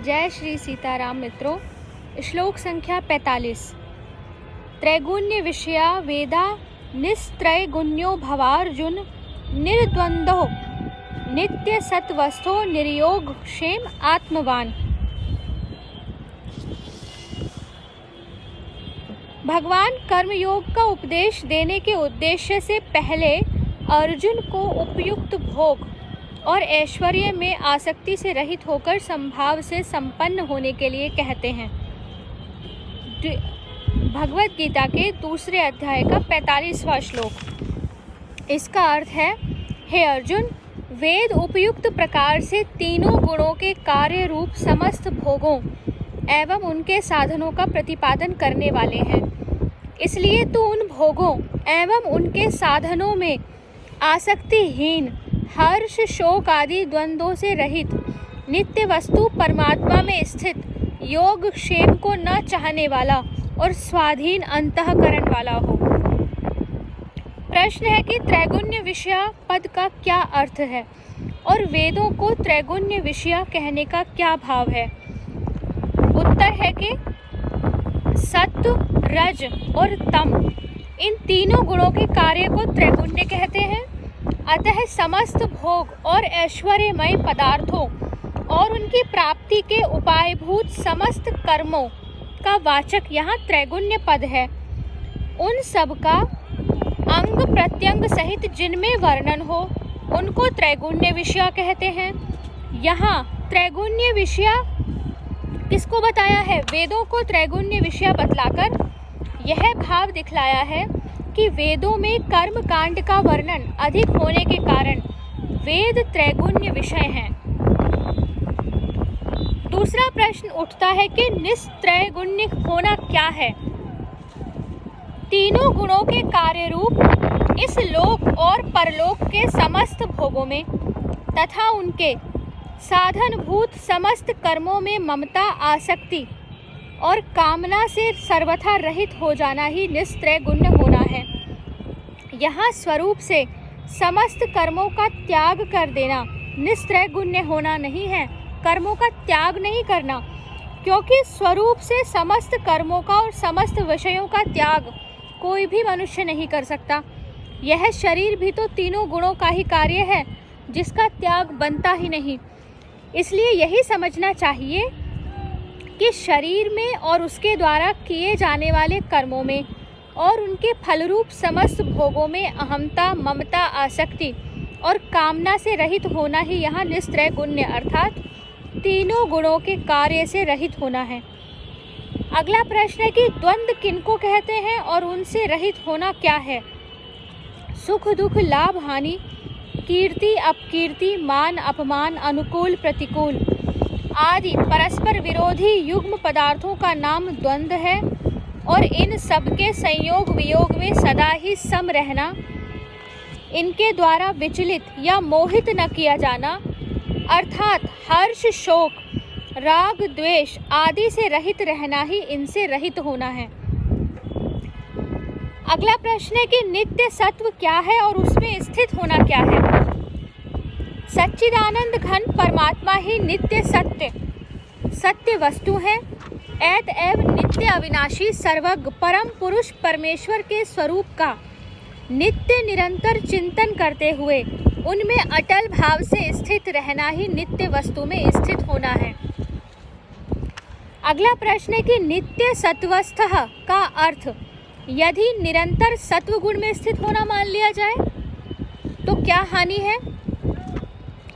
जय श्री सीताराम मित्रों। श्लोक संख्या 45। त्रैगुण्य विषया वेदा निस्त्रैगुण्यो भवार्जुन निर्द्वंदो नित्य सत्वस्थो निर्योग क्षेम आत्मवान। भगवान कर्मयोग का उपदेश देने के उद्देश्य से पहले अर्जुन को उपयुक्त भोग और ऐश्वर्य में आसक्ति से रहित होकर संभाव से संपन्न होने के लिए कहते हैं। भगवत गीता के दूसरे अध्याय का 45वां श्लोक। इसका अर्थ है, हे अर्जुन, वेद उपयुक्त प्रकार से तीनों गुणों के कार्य रूप समस्त भोगों एवं उनके साधनों का प्रतिपादन करने वाले हैं। इसलिए तू उन भोगों एवं उनके साधनों में आसक्तिहीन, हर्ष शोक आदि द्वंद्वों से रहित, नित्य वस्तु परमात्मा में स्थित, योग क्षेम को न चाहने वाला और स्वाधीन अंतःकरण वाला हो। प्रश्न है कि त्रैगुण्य विषया पद का क्या अर्थ है और वेदों को त्रैगुण्य विषया कहने का क्या भाव है। उत्तर है कि सत्व, रज और तम, इन तीनों गुणों के कार्य को त्रैगुण्य कहते हैं। अतः समस्त भोग और ऐश्वर्यमय पदार्थों और उनकी प्राप्ति के उपायभूत समस्त कर्मों का वाचक यहाँ त्रैगुण्य पद है। उन सब का अंग प्रत्यंग सहित जिनमें वर्णन हो उनको त्रैगुण्य विषया कहते हैं। यहाँ त्रैगुण्य विषया किसको बताया है? वेदों को त्रैगुण्य विषया बतलाकर यह भाव दिखलाया है कि वेदों में कर्म कांड का वर्णन अधिक होने के कारण वेद त्रैगुण्य विषय हैं। दूसरा प्रश्न उठता है कि निस्त्रैगुण्य होना क्या है। तीनों गुणों के कार्य रूप इस लोक और परलोक के समस्त भोगों में तथा उनके साधनभूत समस्त कर्मों में ममता, आसक्ति और कामना से सर्वथा रहित हो जाना ही निस्त्रैगुण्य होना है। यहाँ स्वरूप से समस्त कर्मों का त्याग कर देना निस्त्रैगुण्य होना नहीं है, कर्मों का त्याग नहीं करना, क्योंकि स्वरूप से समस्त कर्मों का और समस्त विषयों का त्याग कोई भी मनुष्य नहीं कर सकता। यह शरीर भी तो तीनों गुणों का ही कार्य है, जिसका त्याग बनता ही नहीं। इसलिए यही समझना चाहिए कि शरीर में और उसके द्वारा किए जाने वाले कर्मों में और उनके फलरूप समस्त भोगों में अहमता, ममता, आसक्ति और कामना से रहित होना ही यहाँ निस्त्रैगुण्य अर्थात तीनों गुणों के कार्य से रहित होना है। अगला प्रश्न है कि द्वंद्व किनको कहते हैं और उनसे रहित होना क्या है। सुख दुख, लाभ हानि, कीर्ति अपकीर्ति, मान अपमान, अनुकूल प्रतिकूल आदि परस्पर विरोधी युग्म पदार्थों का नाम द्वंद्व है और इन सबके संयोग वियोग में सदा ही सम रहना, इनके द्वारा विचलित या मोहित न किया जाना अर्थात हर्ष शोक, राग द्वेष आदि से रहित रहना ही इनसे रहित होना है। अगला प्रश्न है कि नित्य सत्व क्या है और उसमें स्थित होना क्या है। सच्चिदानंद घन परमात्मा ही नित्य सत्य वस्तु है। ऐत एव नित्य अविनाशी सर्वज्ञ परम पुरुष परमेश्वर के स्वरूप का नित्य निरंतर चिंतन करते हुए उनमें अटल भाव से स्थित रहना ही नित्य वस्तु में स्थित होना है। अगला प्रश्न है कि नित्य सत्वस्थः का अर्थ यदि निरंतर सत्व गुण में स्थित होना मान लिया जाए तो क्या हानि है।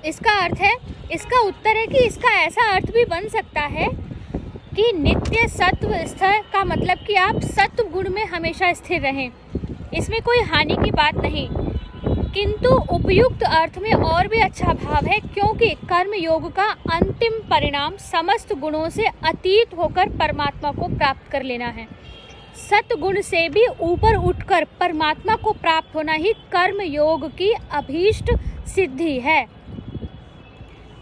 इसका उत्तर है कि इसका ऐसा अर्थ भी बन सकता है कि नित्य सत्व स्थिर का मतलब कि आप सत्व गुण में हमेशा स्थिर रहें, इसमें कोई हानि की बात नहीं। किंतु उपयुक्त अर्थ में और भी अच्छा भाव है, क्योंकि कर्म योग का अंतिम परिणाम समस्त गुणों से अतीत होकर परमात्मा को प्राप्त कर लेना है। सत्गुण से भी ऊपर उठकर परमात्मा को प्राप्त होना ही कर्म योग की अभीष्ट सिद्धि है।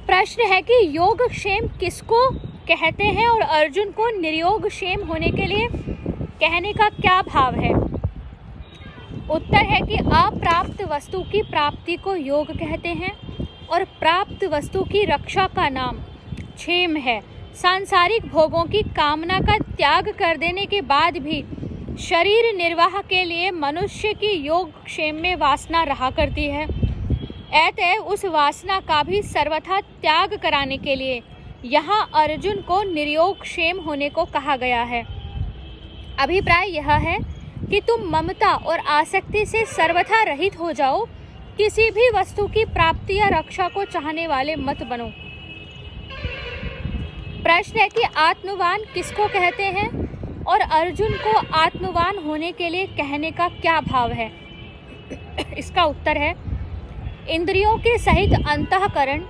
प्रश्न है कि योग क्षेम किसको कहते हैं और अर्जुन को निर्योग क्षेम होने के लिए कहने का क्या भाव है। उत्तर है कि अप्राप्त वस्तु की प्राप्ति को योग कहते हैं और प्राप्त वस्तु की रक्षा का नाम क्षेम है। सांसारिक भोगों की कामना का त्याग कर देने के बाद भी शरीर निर्वाह के लिए मनुष्य की योगक्षेम में वासना रहा करती है। अतः उस वासना का भी सर्वथा त्याग कराने के लिए यहाँ अर्जुन को निर्योगक्षेम होने को कहा गया है। अभिप्राय यह है कि तुम ममता और आसक्ति से सर्वथा रहित हो जाओ, किसी भी वस्तु की प्राप्ति या रक्षा को चाहने वाले मत बनो। प्रश्न है कि आत्मवान किसको कहते हैं और अर्जुन को आत्मवान होने के लिए कहने का क्या भाव है? इसका उत्तर है, इंद्रियों के सहित अंतःकरण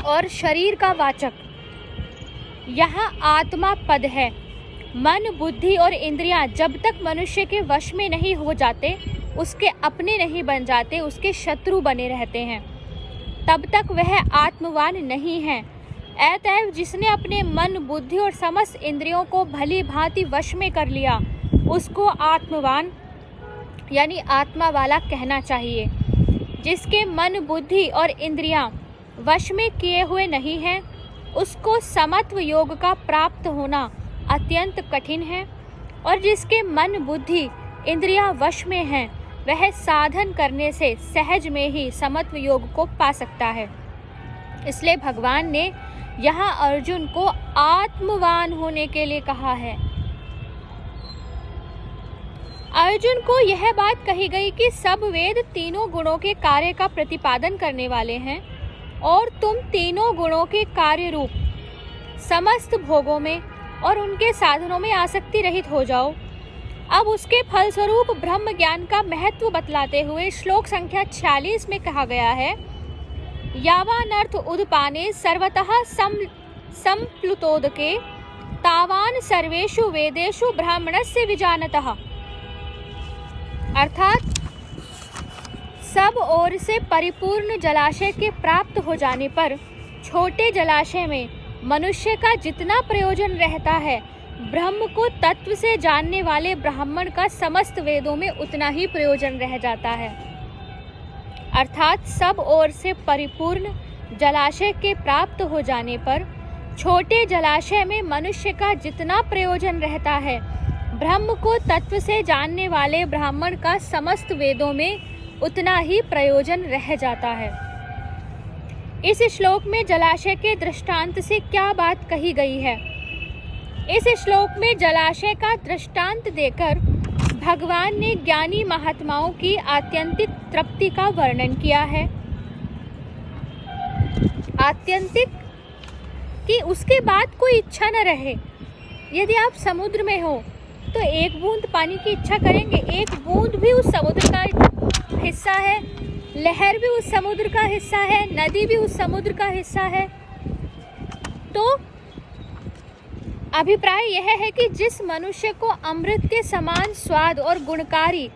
और शरीर का वाचक यहाँ आत्मा पद है। मन, बुद्धि और इंद्रियां जब तक मनुष्य के वश में नहीं हो जाते, उसके अपने नहीं बन जाते, उसके शत्रु बने रहते हैं, तब तक वह आत्मवान नहीं है। अतएव जिसने अपने मन, बुद्धि और समस्त इंद्रियों को भली भांति वश में कर लिया, उसको आत्मवान यानी आत्मा वाला कहना चाहिए। जिसके मन, बुद्धि और इंद्रियां वश में किए हुए नहीं हैं, उसको समत्व योग का प्राप्त होना अत्यंत कठिन है, और जिसके मन, बुद्धि, इंद्रियां वश में हैं, वह साधन करने से सहज में ही समत्व योग को पा सकता है। इसलिए भगवान ने यहाँ अर्जुन को आत्मवान होने के लिए कहा है। अर्जुन को यह बात कही गई कि सब वेद तीनों गुणों के कार्य का प्रतिपादन करने वाले हैं और तुम तीनों गुणों के कार्य रूप समस्त भोगों में और उनके साधनों में आसक्ति रहित हो जाओ। अब उसके फलस्वरूप ब्रह्म ज्ञान का महत्व बतलाते हुए श्लोक संख्या 46 में कहा गया है, यावानर्थ उदपाने सर्वतः संप्लुतोदके तावान सर्वेषु वेदेषु ब्राह्मणस्य विजानतः। अर्थात सब ओर से परिपूर्ण जलाशय के प्राप्त हो जाने पर छोटे जलाशय में मनुष्य का जितना प्रयोजन रहता है, ब्रह्म को तत्व से जानने वाले ब्राह्मण का समस्त वेदों में उतना ही प्रयोजन रह जाता है। अर्थात सब ओर से परिपूर्ण जलाशय के प्राप्त हो जाने पर छोटे जलाशय में मनुष्य का जितना प्रयोजन रहता है, ब्रह्म को तत्व से जानने वाले ब्राह्मण का समस्त वेदों में उतना ही प्रयोजन रह जाता है। इस श्लोक में जलाशय के दृष्टांत से क्या बात कही गई है? इस श्लोक में जलाशय का दृष्टांत देकर भगवान ने ज्ञानी महात्माओं की आत्यंतिक तृप्ति का वर्णन किया है। आत्यंतिक कि उसके बाद कोई इच्छा न रहे। यदि आप समुद्र में हो तो एक बूंद पानी की इच्छा करेंगे? एक बूंद भी उस समुद्र का हिस्सा है, लहर भी उस समुद्र का हिस्सा है, नदी भी उस समुद्र का हिस्सा है। तो अभिप्राय यह है कि जिस मनुष्य को अमृत के समान स्वाद और गुणकारी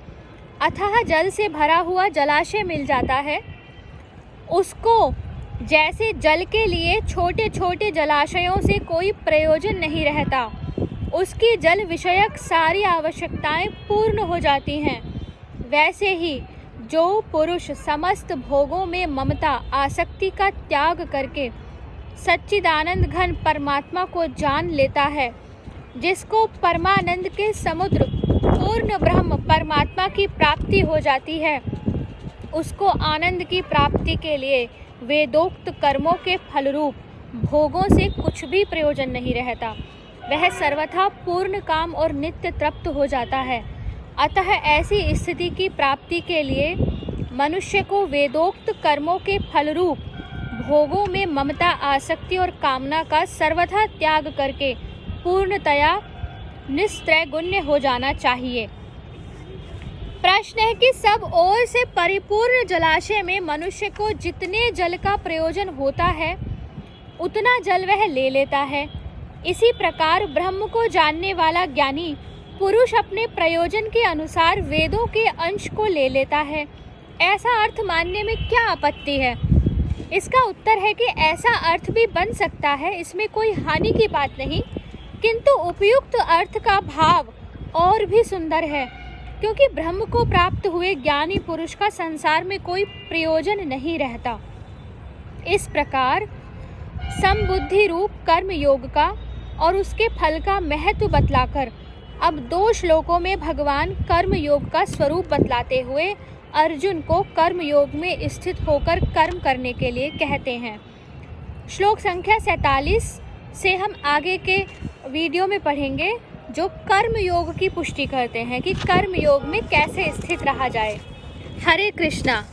अथाह जल से भरा हुआ जलाशय मिल जाता है, उसको जैसे जल के लिए छोटे छोटे जलाशयों से कोई प्रयोजन नहीं रहता, उसकी जल विषयक सारी आवश्यकताएं पूर्ण हो जाती हैं, वैसे ही जो पुरुष समस्त भोगों में ममता, आसक्ति का त्याग करके सच्चिदानंद घन परमात्मा को जान लेता है, जिसको परमानंद के समुद्र पूर्ण ब्रह्म परमात्मा की प्राप्ति हो जाती है, उसको आनंद की प्राप्ति के लिए वेदोक्त कर्मों के फलरूप भोगों से कुछ भी प्रयोजन नहीं रहता। वह सर्वथा पूर्ण काम और नित्य तृप्त हो जाता है। अतः ऐसी स्थिति की प्राप्ति के लिए मनुष्य को वेदोक्त कर्मों के फलरूप भोगों में ममता, आसक्ति और कामना का सर्वथा त्याग करके पूर्णतया निस्त्रैगुण्य हो जाना चाहिए। प्रश्न है कि सब ओर से परिपूर्ण जलाशय में मनुष्य को जितने जल का प्रयोजन होता है, उतना जल वह ले लेता है। इसी प्रकार ब्रह्म को जानने वाला ज्ञानी पुरुष अपने प्रयोजन के अनुसार वेदों के अंश को ले लेता है। ऐसा अर्थ मानने में क्या आपत्ति है? इसका उत्तर है कि ऐसा अर्थ भी बन सकता है, इसमें कोई हानि की बात नहीं, किंतु उपयुक्त अर्थ का भाव और भी सुंदर है, क्योंकि ब्रह्म को प्राप्त हुए ज्ञानी पुरुष का संसार में कोई प्रयोजन नहीं रहता। इस प्रकार समबुद्धि रूप कर्म योग का और उसके फल का महत्व बतलाकर अब 2 श्लोकों में भगवान कर्म योग का स्वरूप बतलाते हुए अर्जुन को कर्म योग में स्थित होकर कर्म करने के लिए कहते हैं। श्लोक संख्या 47 से हम आगे के वीडियो में पढ़ेंगे, जो कर्म योग की पुष्टि करते हैं कि कर्म योग में कैसे स्थित रहा जाए। हरे कृष्णा।